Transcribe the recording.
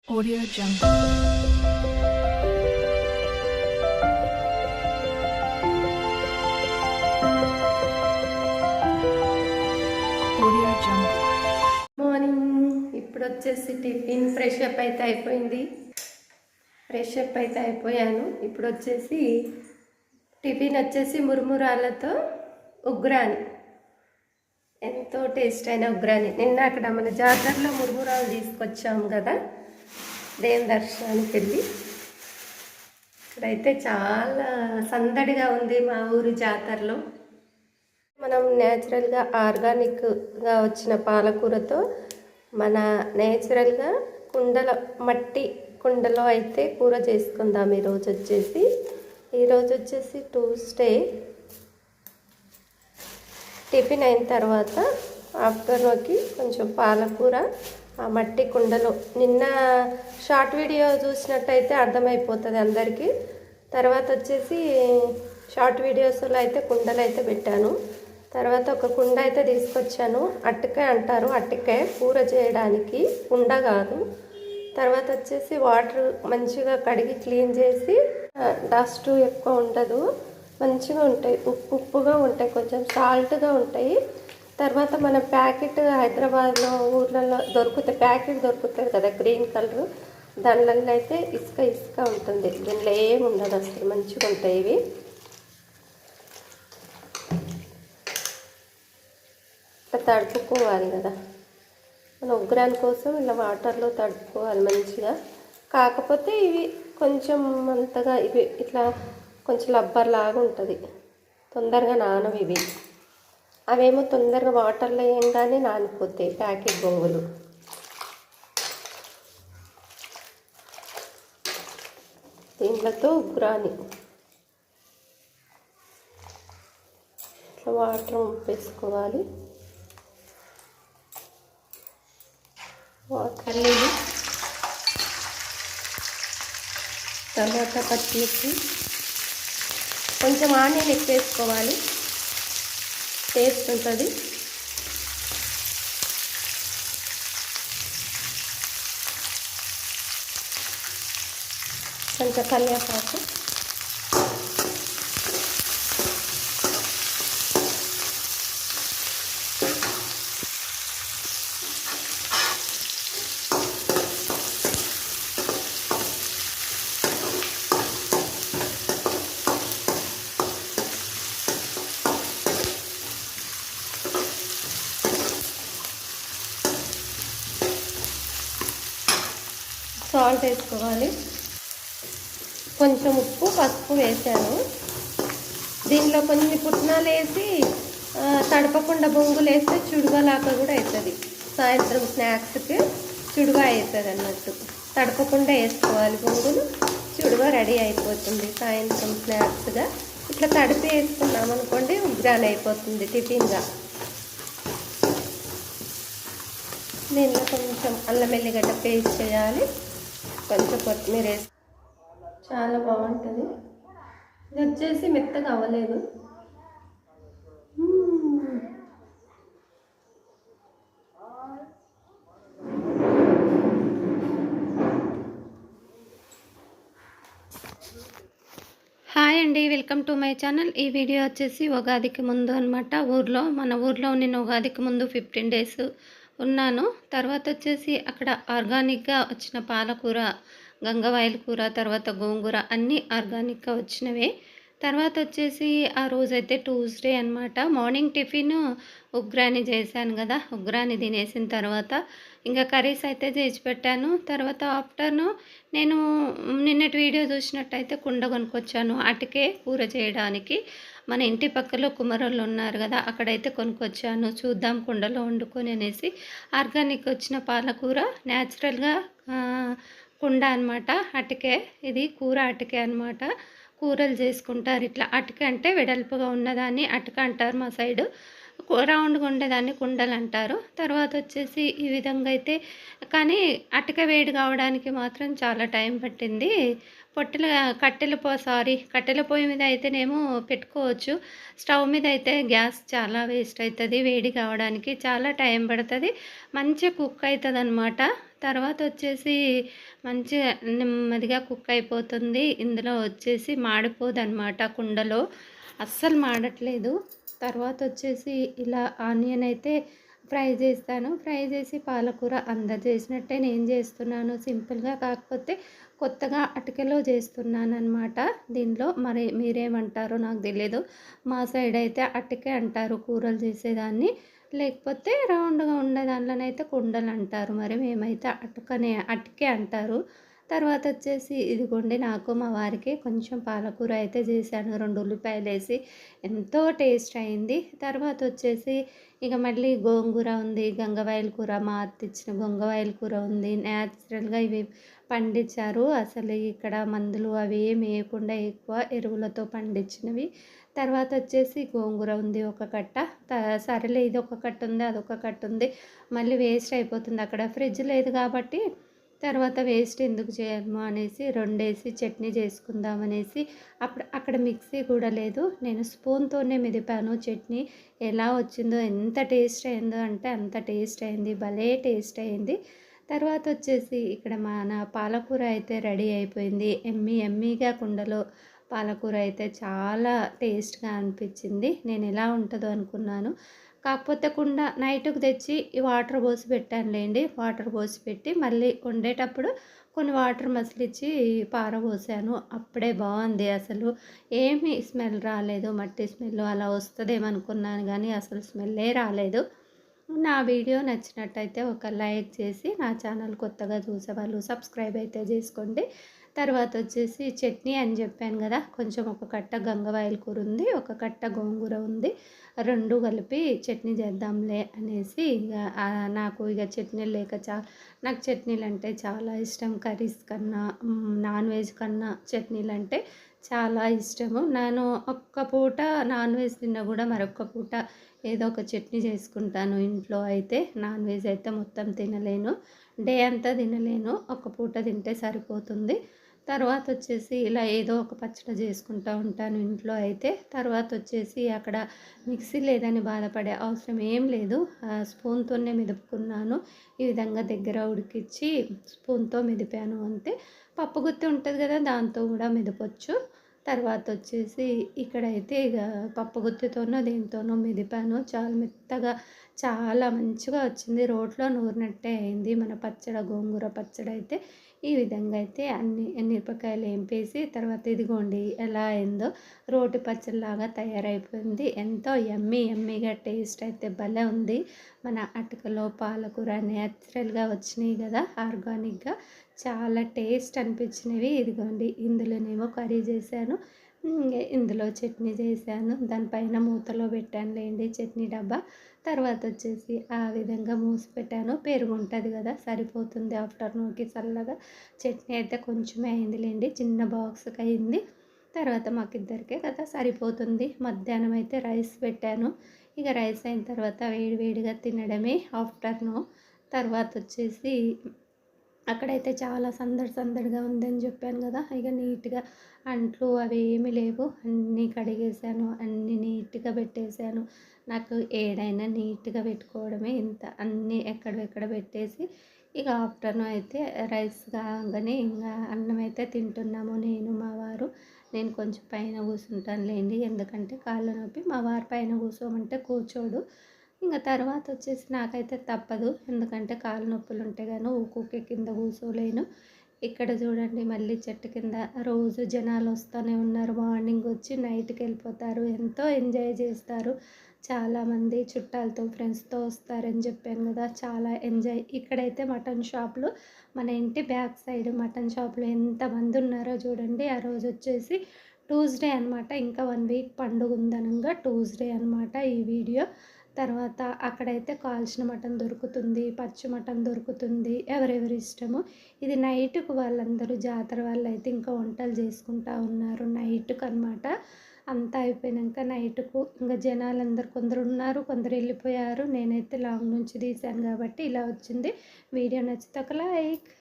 Audio Jungle. Audio Jungle. Morning ఇప్పుడు వచ్చేసి tiffin fresh up అయితే అయిపోయాను. ఇప్పుడు వచ్చేసి టిఫిన్ వచ్చేసి మురుమురాలతో ఉగ్రాని, ఎంతో టేస్ట్ అయిన ఉగ్రాని. నిన్న అక్కడ మన జాతరలో మురుమురాలు తీసుకొచ్చాము కదా, దేవుని దర్శనానికి వెళ్ళి. ఇక్కడైతే చాలా సందడిగా ఉంది మా ఊరు జాతరలో. మనం న్యాచురల్గా ఆర్గానిక్గా వచ్చిన పాలకూరతో మన నేచురల్గా మట్టి కుండలో అయితే కూర చేసుకుందాం. ఈరోజు వచ్చేసి ట్యూస్డే. టిఫిన్ అయిన తర్వాత ఆఫ్టర్నూన్కి కొంచెం పాలకూర ఆ మట్టి కుండలో, నిన్న షార్ట్ వీడియో చూసినట్టయితే అర్థమైపోతుంది అందరికీ. తర్వాత వచ్చేసి షార్ట్ వీడియోస్లో అయితే కుండలు అయితే పెట్టాను. తర్వాత ఒక కుండ అయితే తీసుకొచ్చాను. అట్టికాయ అంటారు, అట్టికాయ కూర చేయడానికి, కుండ కాదు. తర్వాత వచ్చేసి వాటర్ మంచిగా కడిగి క్లీన్ చేసి, డస్ట్ ఎక్కువ ఉండదు, మంచిగా ఉంటాయి, ఉప్పుగా ఉంటాయి, కొంచెం సాల్ట్గా ఉంటాయి. తర్వాత మన ప్యాకెట్ హైదరాబాద్లో ఊర్లలో ప్యాకెట్ దొరుకుతుంది కదా గ్రీన్ కలర్, దానిలో అయితే ఇసుక ఉంటుంది. దీనిలో ఏమి ఉండదు అసలు, మంచిగా ఉంటాయి ఇవి. తడుపుకోవాలి కదా, మన ఉగ్రాని కోసం ఇలా వాటర్లో తడుపుకోవాలి మంచిగా. కాకపోతే ఇవి కొంచెం అంతగా ఇవి ఇట్లా కొంచెం రబ్బర్ లాగా ఉంటుంది, తొందరగా నానవు ఇవి. అవేమో తొందరగా వాటర్లో వేయంగానే నానిపోతాయి ప్యాకెట్ బొంగులు. దీంట్లతో ఉగ్రాని ఇట్లా వాటర్ ఉంపేసుకోవాలి. పల్లీలు, తర్వాత పచ్చిమిర్చి, కొంచెం ఆనియన్ ఎక్కువ వేసుకోవాలి, టేస్ట్ ఉంటుంది. కొంచెం కరివేపాకు, సాల్ట్ వేసుకోవాలి, కొంచెం ఉప్పు పసుపు వేసాను. దీనిలో కొన్ని పుట్నాలు వేసి తడపకుండా బొంగులు వేస్తే చుడుగలాగా కూడా అవుతుంది. సాయంత్రం స్నాక్స్కి చుడుగా అవుతుంది అన్నట్టు. తడపకుండా వేసుకోవాలి బొంగులు, చుడుగా రెడీ అయిపోతుంది సాయంత్రం స్నాక్స్గా. ఇట్లా తడిపి వేసుకున్నాం అనుకోండి, ఉగ్రాని అయిపోతుంది టిఫిన్గా. దీనిలో కొంచెం అల్లం వెల్లిగడ్డ పేస్ట్ చేయాలి, కొంచెం కొత్తిమీర వేసి, చాలా బాగుంటుంది. ఇది వచ్చేసి మెత్తగా అవ్వలేదు. హాయ్ అండి, వెల్కమ్ టు మై ఛానల్. ఈ వీడియో వచ్చేసి ఉగాదికి ముందు అనమాట. మన ఊర్లో నేను ఉగాదికి ముందు 15 డేస్ ఉన్నాను. తర్వాత వచ్చేసి అక్కడ ఆర్గానిక్గా వచ్చిన పాలకూర, గంగవాయల కూర, తర్వాత గోంగూర అన్నీ ఆర్గానిక్గా వచ్చినవే. తర్వాత వచ్చేసి ఆ రోజైతే ట్యూస్డే అనమాట. మార్నింగ్ టిఫిన్ ఉగ్రాని చేశాను కదా, ఉగ్రాని తినేసిన తర్వాత ఇంకా కర్రీస్ అయితే చేసి పెట్టాను. తర్వాత ఆఫ్టర్నూన్ నేను నిన్నటి వీడియో చూసినట్టయితే కుండ కొనుక్కొచ్చాను అటుకే కూర చేయడానికి. మన ఇంటి పక్కలో కుమ్మరోళ్ళు ఉన్నారు కదా, అక్కడైతే కొనుక్కొచ్చాను. చూద్దాం కుండలో వండుకొని అనేసి. ఆర్గానిక్ వచ్చిన పాలకూర, న్యాచురల్గా కుండ అనమాట. అటుకే, ఇది కూర అటుకే అనమాట. కూరలు చేసుకుంటారు ఇట్లా. అటుక అంటే వెడల్పుగా ఉన్నదాన్ని అటుక అంటారు మా సైడు. రౌండ్గా ఉండేదాన్ని కుండలు అంటారు. తర్వాత వచ్చేసి ఈ విధంగా అయితే, కానీ అటిక వేడి కావడానికి మాత్రం చాలా టైం పట్టింది. కట్టెల పొయ్యి మీద అయితేనేమో పెట్టుకోవచ్చు. స్టవ్ మీద అయితే గ్యాస్ చాలా వేస్ట్ అవుతుంది. వేడి కావడానికి చాలా టైం పడుతుంది. మంచిగా కుక్ అవుతుంది అనమాట. తర్వాత వచ్చేసి మంచిగా నెమ్మదిగా కుక్ అయిపోతుంది. ఇందులో వచ్చేసి మాడిపోదన్నమాట. కుండలో అస్సలు మాడట్లేదు. తర్వాత వచ్చేసి ఇలా ఆనియన్ అయితే ఫ్రై చేస్తాను. ఫ్రై చేసి పాలకూర అందరు చేసినట్టే నేను చేస్తున్నాను సింపుల్గా. కాకపోతే కొత్తగా అటికెలో చేస్తున్నాను అనమాట. దీనిలో మరి మీరేమంటారో నాకు తెలియదు. మా సైడ్ అయితే అటికే అంటారు కూరలు చేసేదాన్ని, లేకపోతే రౌండ్గా ఉండే దాంట్లోనైతే కుండలు అంటారు. మరి మేమైతే అటికే అంటారు. తర్వాత వచ్చేసి ఇదిగోండి, నాకు మా వారికి కొంచెం పాలకూర అయితే చేశాను 2 ఉల్లిపాయలు వేసి. ఎంతో టేస్ట్ అయింది. తర్వాత వచ్చేసి ఇక మళ్ళీ గోంగూర ఉంది, గంగవాయల కూర, మా అత్త ఇచ్చిన గంగవాయల కూర ఉంది. న్యాచురల్గా ఇవి పండించారు. అసలు ఇక్కడ మందులు అవి ఏమి వేయకుండా ఎక్కువ ఎరువులతో పండించినవి. తర్వాత వచ్చేసి గోంగూర ఉంది ఒక కట్ట. సరేలే, ఇది ఒక కట్ట ఉంది, అదొక కట్ట ఉంది, మళ్ళీ వేస్ట్ అయిపోతుంది. అక్కడ ఫ్రిడ్జ్ లేదు కాబట్టి తర్వాత వేస్ట్ ఎందుకు చేయము అనేసి 2 వేసి చట్నీ చేసుకుందామనేసి, అక్కడ మిక్సీ కూడా లేదు. నేను స్పూన్తోనే మెదిపాను. చట్నీ ఎలా వచ్చిందో, ఎంత టేస్ట్ అయిందో అంటే అంత టేస్ట్ అయింది. భలే టేస్ట్ అయింది. తర్వాత వచ్చేసి ఇక్కడ మన పాలకూర అయితే రెడీ అయిపోయింది. ఎమ్మీగా కుండలో పాలకూర అయితే చాలా టేస్ట్గా అనిపించింది. నేను ఎలా ఉంటుందో అనుకున్నాను. కాకపోతే కుండ నైట్కి తెచ్చి వాటర్ పోసి పెట్టానులేండి. వాటర్ పోసి పెట్టి మళ్ళీ వండేటప్పుడు కొన్ని వాటర్ మసిలిచ్చి పారబోసాను. అప్పుడే బాగుంది. అసలు ఏమీ స్మెల్ రాలేదు. మట్టి స్మెల్ అలా వస్తుందేమనుకున్నాను, కానీ అసలు స్మెల్లే రాలేదు. నా వీడియో నచ్చినట్టయితే ఒక లైక్ చేసి, నా ఛానల్ కొత్తగా చూసేవాళ్ళు సబ్స్క్రైబ్ అయితే చేసుకోండి. తర్వాత వచ్చేసి చట్నీ అని చెప్పాను కదా, కొంచెం ఒక కట్ట గంగవాయల కూర ఉంది, ఒక కట్ట గోంగూర ఉంది. 2 కలిపి చట్నీ చేద్దాంలే అనేసి నాకు ఇక చట్నీలు లేక నాకు చట్నీలు అంటే చాలా ఇష్టం. కర్రీస్ కన్నా, నాన్ వెజ్ కన్నా చట్నీలు అంటే చాలా ఇష్టము. నేను ఒక్క పూట నాన్ వెజ్ తిన్నా కూడా మరొక పూట ఏదో ఒక చట్నీ చేసుకుంటాను. ఇంట్లో అయితే నాన్ వెజ్ అయితే మొత్తం తినలేను, డే అంతా తినలేను, ఒక పూట తింటే సరిపోతుంది. తర్వాత వచ్చేసి ఇలా ఏదో ఒక పచ్చడి చేసుకుంటూ ఉంటాను ఇంట్లో అయితే. తర్వాత వచ్చేసి అక్కడ మిక్సీ లేదని బాధపడే అవసరం ఏం లేదు. స్పూన్తోనే మెదుపుకున్నాను. ఈ విధంగా దగ్గర ఉడికిచ్చి స్పూన్తో మెదిపాను అంతే. పప్పు గుత్తి ఉంటుంది కదా, దాంతో కూడా మెదపొచ్చు. తర్వాత వచ్చేసి ఇక్కడైతే ఇక పప్పు గుత్తితోనో దేనితోనో మెదిపాను. చాలా మెత్తగా చాలా మంచిగా వచ్చింది. రోట్లో నూరినట్టే అయింది మన గోంగూర పచ్చడి అయితే. ఈ విధంగా అయితే అన్ని మిరపకాయలు వేంపేసి తర్వాత ఇదిగోండి ఎలా అయిందో, రోటి పచ్చడిలాగా తయారైపోయింది. ఎంతో ఎమ్మీగా టేస్ట్ అయితే భలే ఉంది. మన అటుకలో పాలకూర న్యాచురల్గా వచ్చినాయి కదా, ఆర్గానిక్గా చాలా టేస్ట్ అనిపించినవి. ఇదిగోండి, ఇందులోనేమో కర్రీ చేశాను, ఇందులో చట్నీ చేశాను. దానిపైన మూతలో పెట్టానులేండి చట్నీ డబ్బా. తర్వాత వచ్చేసి ఆ విధంగా మూసి పెట్టాను. పెరుగు ఉంటుంది కదా, సరిపోతుంది ఆఫ్టర్నూన్కి చల్లగా. చట్నీ అయితే కొంచెమే అయిందిలేండి, చిన్న బాక్స్కి అయింది. తర్వాత మాకిద్దరికే కదా సరిపోతుంది. మధ్యాహ్నం అయితే రైస్ పెట్టాను. ఇక రైస్ అయిన తర్వాత వేడిగా తినడమే ఆఫ్టర్నూన్. తర్వాత వచ్చేసి అక్కడైతే చాలా సందడిగా ఉందని చెప్పాను కదా, ఇక నీట్గా అంట్లు అవి ఏమీ లేవు, అన్నీ కడిగేసాను, అన్నీ నీట్గా పెట్టేశాను. నాకు ఏడైనా నీట్గా పెట్టుకోవడమే ఇంత. అన్నీ ఎక్కడ పెట్టేసి ఇక ఆఫ్టర్నూన్ అయితే రైస్ కాగానే ఇంకా అన్నం అయితే తింటున్నాము నేను మా వారు. నేను కొంచెం పైన కూర్చుంటానులేండి, ఎందుకంటే కాళ్ళ నొప్పి. మా వారు పైన కూర్చోమంటే కూర్చోడు. ఇంకా తర్వాత వచ్చేసి నాకైతే తప్పదు, ఎందుకంటే కాళ్ళ నొప్పులు ఉంటే కానీ ఊకే కింద కూర్చోలేను. ఇక్కడ చూడండి, మళ్ళీ చెట్టు కింద రోజు జనాలు వస్తూనే ఉన్నారు. మార్నింగ్ వచ్చి నైట్కి వెళ్ళిపోతారు. ఎంతో ఎంజాయ్ చేస్తారు. చాలామంది చుట్టాలతో ఫ్రెండ్స్తో వస్తారని చెప్పాను కదా, చాలా ఎంజాయ్. ఇక్కడైతే మటన్ షాపులు, మన ఇంటి బ్యాక్ సైడ్ మటన్ షాపులు ఎంతమంది ఉన్నారో చూడండి. ఆ రోజు వచ్చేసి ట్యూస్డే అనమాట, ఇంకా 1 వీక్ పండుగ ఉందనంగా ట్యూస్డే అనమాట ఈ వీడియో. తర్వాత అక్కడైతే కాల్చిన మటన్ దొరుకుతుంది, పచ్చి మటన్ దొరుకుతుంది, ఎవరెవరి ఇష్టము. ఇది నైట్కు వాళ్ళందరూ జాతర వాళ్ళు అయితే ఇంకా వంటలు చేసుకుంటూ ఉన్నారు నైట్కి అనమాట. అంతా అయిపోయినాక నైట్కు ఇంకా జనాలందరూ కొందరు ఉన్నారు, కొందరు వెళ్ళిపోయారు. నేనైతే లాంగ్ నుంచి తీశాను కాబట్టి ఇలా వచ్చింది. వీడియో నచ్చితే ఒక లైక్.